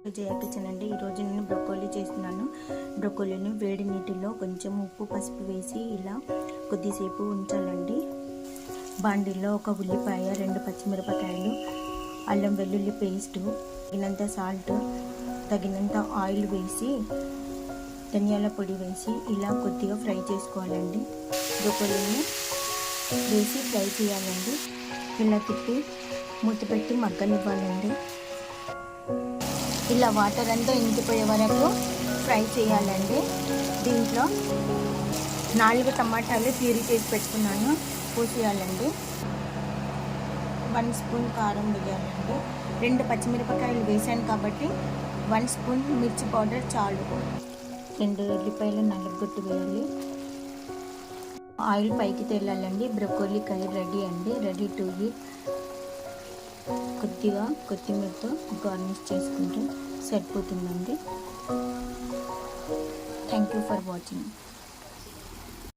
జయ kitchen అండి. ఈరోజు నేను బ్రొకోలీ చేస్తున్నాను. బ్రొకోలీని వేడి నీటిలో కొంచెం ఉప్పు పసుపు వేసి ఇలా కొద్దిసేపు ఉంచాలండి. బాండిలో ఒక ఉల్లిపాయ, 2 పచ్చిమిరపకాయలు, అల్లం వెల్లుల్లి పేస్ట్, తగినంత సాల్ట్, తగినంత ఆయిల్ వేసి ధనియాల పొడి వేసి ఇలా కొద్దిగా ఫ్రై చేసుకోవాలండి. బ్రొకోలీని వేసి ఫ్రై చేయాలండి. ఇలా తిప్పి మూత పెట్టి మగ్గనివ్వాలండి. ఇలా వాటర్ అంతా ఇంకిపోయే వరకు ఫ్రై చేయాలండి. దీంట్లో 4 టమాటాలు ప్యూరీ చేసి పెట్టుకున్నాను, పోసేయాలండి. 1 స్పూన్ కారం వేయాలండి. 2 పచ్చిమిరపకాయలు వేసాను కాబట్టి 1 స్పూన్ మిర్చి పౌడర్ చాలు. 2 ఉల్లిపాయలు నల్లగొట్టు వేయాలి. ఆయిల్ పైకి తేలాలండి. బ్రొకోలీ కర్రీ రెడీ అండి. Ready to eat. కొద్దిగా కొత్తిమీరతో గార్నిష్ చేసుకుంటే సరిపోతుందండి. Thank you for watching.